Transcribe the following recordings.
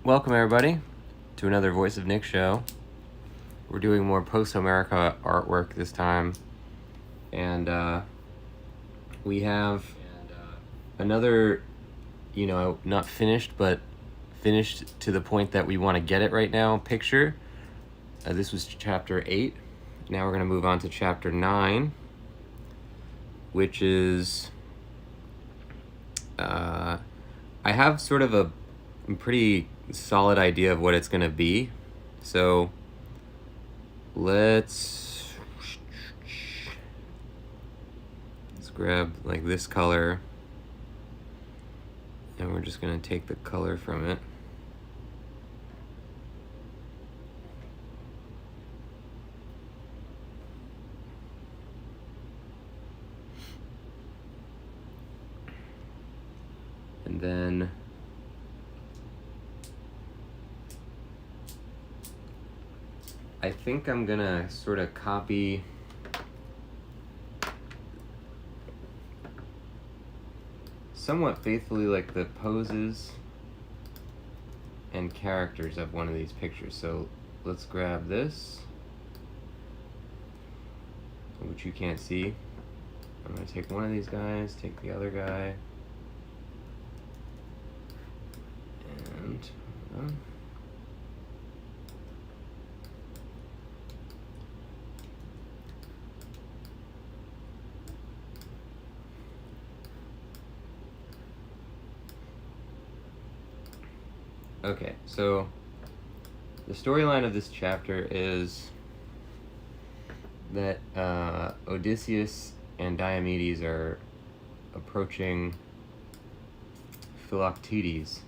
Welcome everybody to another Voice of Nick show. We're doing more Posthomerica artwork this time, and we have another, not finished, but finished to the point that we want to get it right now, picture. This was chapter 8. Now we're going to move on to chapter 9, which is, I have sort of a pretty solid idea of what it's going to be. So let's grab like this color, and we're just going to take the color from it. And then I think I'm gonna sort of copy somewhat faithfully like the poses and characters of one of these pictures. So let's grab this, which you can't see. I'm gonna take one of these guys, take the other guy, and okay, so the storyline of this chapter is that Odysseus and Diomedes are approaching Philoctetes.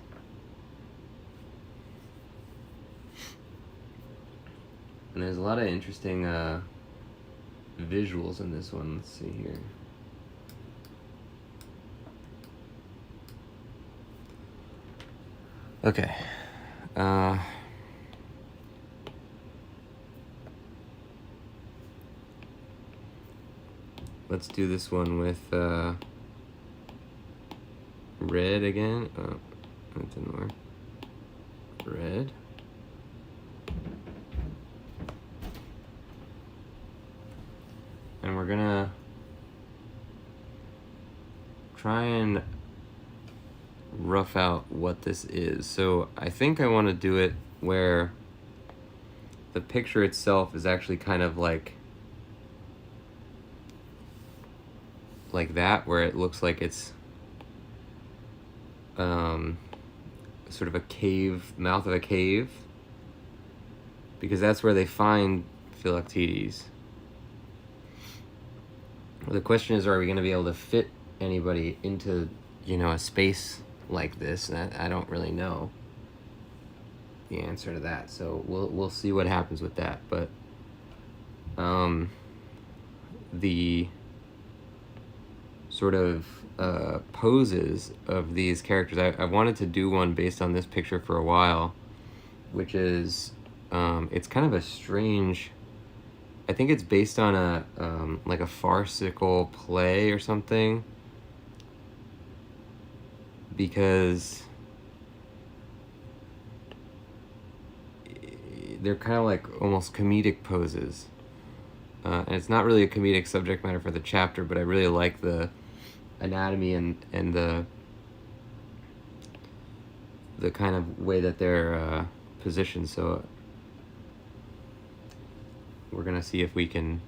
And there's a lot of interesting visuals in this one. Let's see here. Okay. Let's do this one with red again. Oh, that didn't work. Red. And we're gonna try and rough out what this is. So I think I want to do it where the picture itself is actually kind of like that, where it looks like it's sort of a cave, mouth of a cave, because that's where they find Philoctetes. The question is, are we going to be able to fit anybody into, a space like this? And I don't really know the answer to that, so we'll see what happens with that. But the sort of poses of these characters, I wanted to do one based on this picture for a while, which is it's kind of a strange, I think it's based on a like a farcical play or something, because they're kind of like almost comedic poses, and it's not really a comedic subject matter for the chapter, but I really like the anatomy and the kind of way that they're positioned. So we're gonna see if we can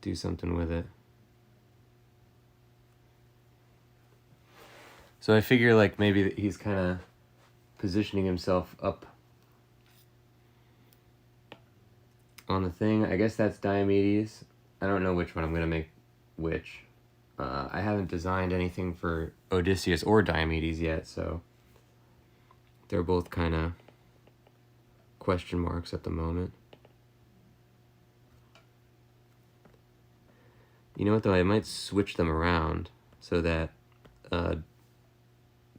do something with it. So I figure like maybe he's kind of positioning himself up on the thing. I guess that's Diomedes. I don't know which one I'm gonna make which. I haven't designed anything for Odysseus or Diomedes yet, so they're both kind of question marks at the moment. You know what though, I might switch them around so that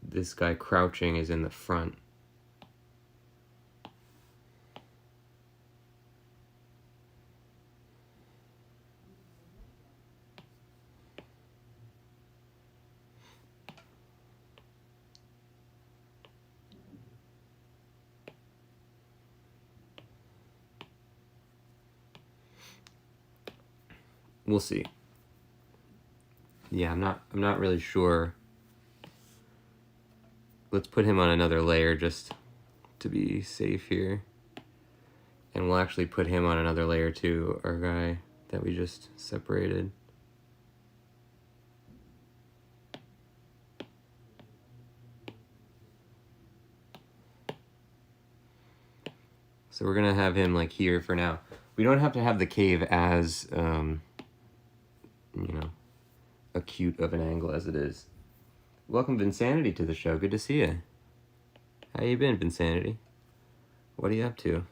this guy crouching is in the front. we'll see. Yeah, I'm not really sure. Let's put him on another layer just to be safe here. And we'll actually put him on another layer too, our guy that we just separated. So we're gonna have him like here for now. We don't have to have the cave as, you know, acute of an angle as it is. Welcome Vinsanity to the show. Good to see you. How you been, Vinsanity? What are you up to?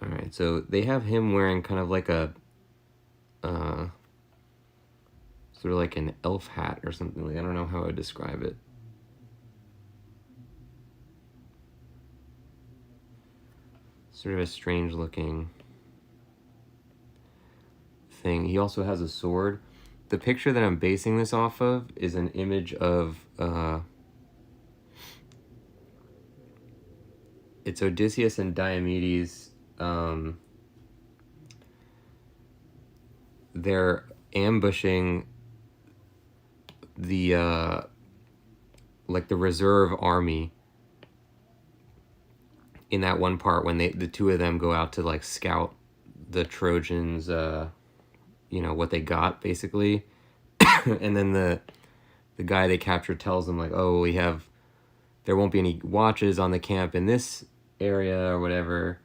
All right, so they have him wearing kind of like a, sort of like an elf hat or something. Like, I don't know how I would describe it. Sort of a strange looking thing. He also has a sword. The picture that I'm basing this off of is an image of, it's Odysseus and Diomedes. They're ambushing the, like the reserve army in that one part when the two of them go out to like scout the Trojans, you know, what they got basically. And then the guy they captured tells them like, oh, there won't be any watches on the camp in this area or whatever.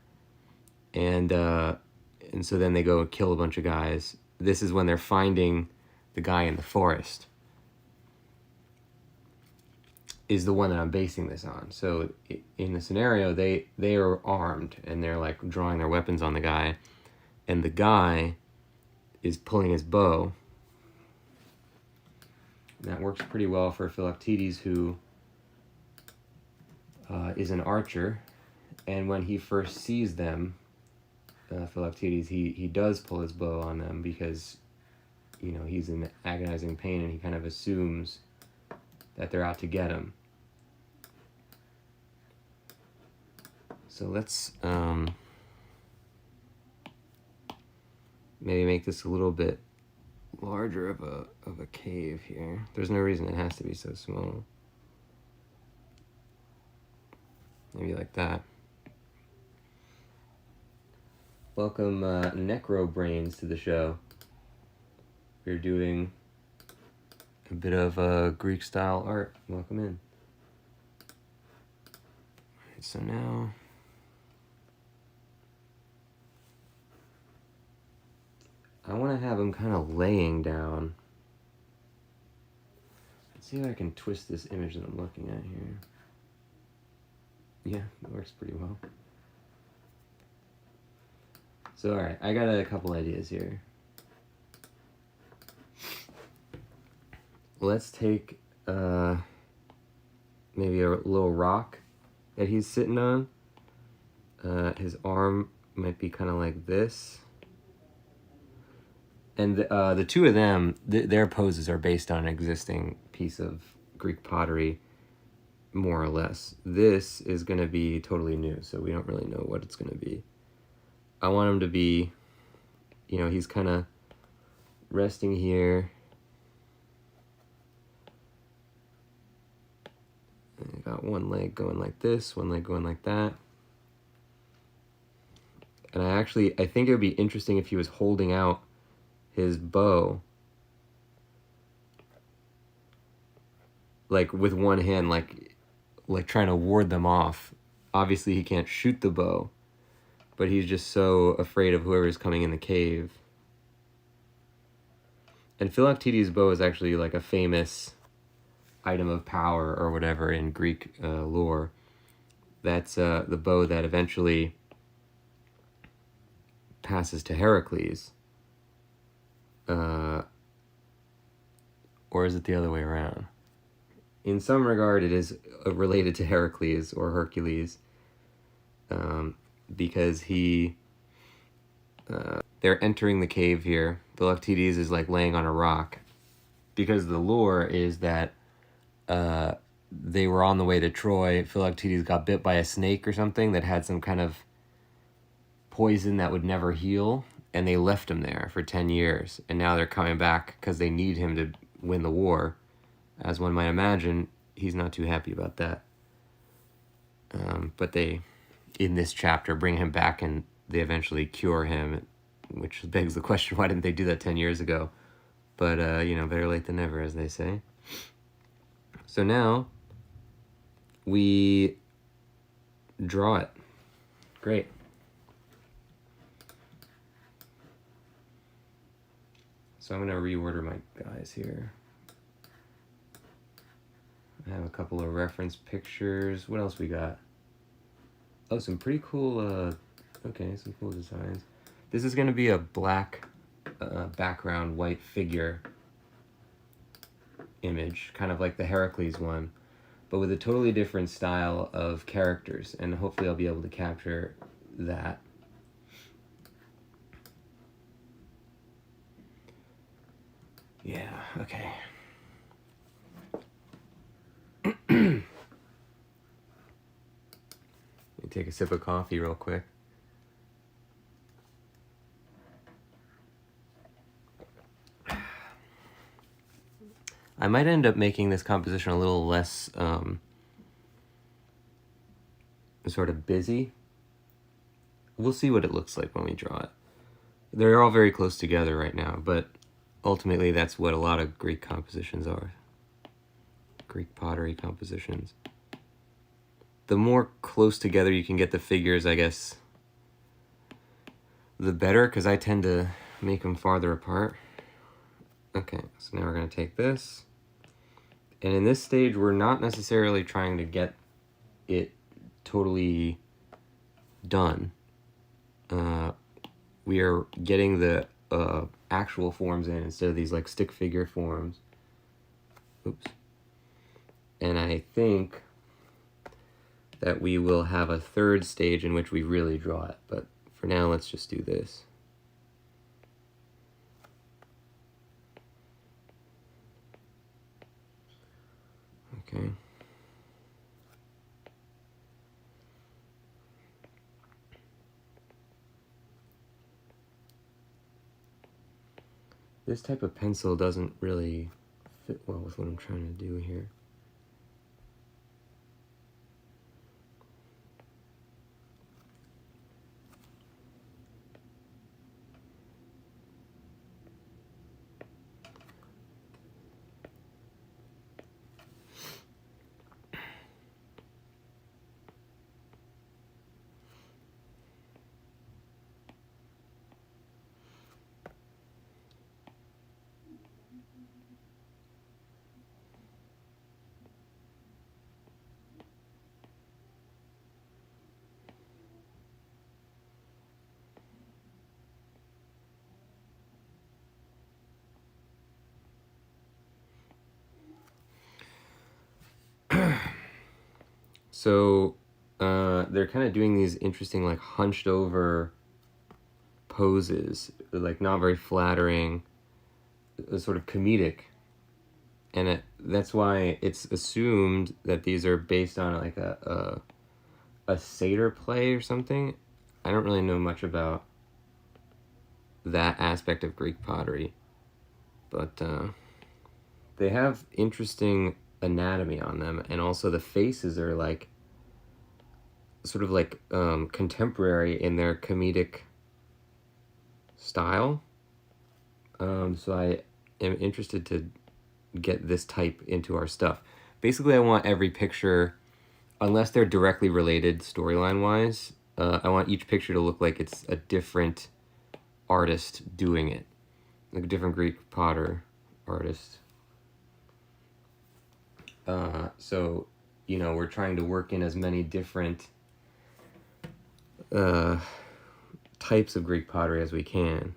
And so then they go kill a bunch of guys. This is when they're finding the guy in the forest. Is the one that I'm basing this on. So in the scenario, they are armed and they're like drawing their weapons on the guy, and the guy is pulling his bow. And that works pretty well for Philoctetes, who is an archer, and when he first sees them, Philoctetes, he does pull his bow on them because, you know, he's in agonizing pain and he kind of assumes that they're out to get him. So let's maybe make this a little bit larger of a cave here. There's no reason it has to be so small. Maybe like that. Welcome Necro Brains to the show. We're doing a bit of Greek style art. Welcome in. Alright, so now I want to have him kind of laying down. Let's see if I can twist this image that I'm looking at here. Yeah, that works pretty well. So, alright, I got a couple ideas here. Let's take maybe a little rock that he's sitting on. His arm might be kind of like this. And the two of them, their poses are based on an existing piece of Greek pottery, more or less. This is going to be totally new, so we don't really know what it's going to be. I want him to be, you know, he's kind of resting here. And I got one leg going like this, one leg going like that. And I think it would be interesting if he was holding out his bow, like with one hand, like trying to ward them off. Obviously he can't shoot the bow, but he's just so afraid of whoever's coming in the cave. And Philoctetes' bow is actually like a famous item of power or whatever in Greek lore. That's the bow that eventually passes to Heracles. Or is it the other way around? In some regard, it is related to Heracles or Hercules, because they're entering the cave here. Philoctetes is like laying on a rock, because the lore is that they were on the way to Troy. Philoctetes got bit by a snake or something that had some kind of poison that would never heal, and they left him there for 10 years, and now they're coming back because they need him to win the war. As one might imagine, he's not too happy about that. But they, in this chapter, bring him back and they eventually cure him, which begs the question, why didn't they do that 10 years ago? But, better late than never, as they say. So now, we draw it. Great. So I'm going to reorder my guys here. I have a couple of reference pictures. What else we got? Oh, some pretty cool, some cool designs. This is going to be a black background, white figure image, kind of like the Heracles one, but with a totally different style of characters, and hopefully I'll be able to capture that. Yeah, okay. Let me take a sip of coffee real quick. I might end up making this composition a little less sort of busy. We'll see what it looks like when we draw it. They're all very close together right now, but ultimately that's what a lot of Greek compositions are. Greek pottery compositions. The more close together you can get the figures, I guess, the better, because I tend to make them farther apart. Okay, so now we're going to take this. And in this stage, we're not necessarily trying to get it totally done. We are getting the actual forms in instead of these like stick figure forms. Oops. And I think that we will have a third stage in which we really draw it. But for now, let's just do this. Okay. This type of pencil doesn't really fit well with what I'm trying to do here. So they're kind of doing these interesting like hunched over poses, like not very flattering, sort of comedic. And that's why it's assumed that these are based on like a satyr play or something. I don't really know much about that aspect of Greek pottery, but they have interesting anatomy on them, and also the faces are like sort of like contemporary in their comedic style. So I am interested to get this type into our stuff. Basically, I want every picture, unless they're directly related storyline wise, I want each picture to look like it's a different artist doing it, like a different Greek potter artist. So, we're trying to work in as many different types of Greek pottery as we can.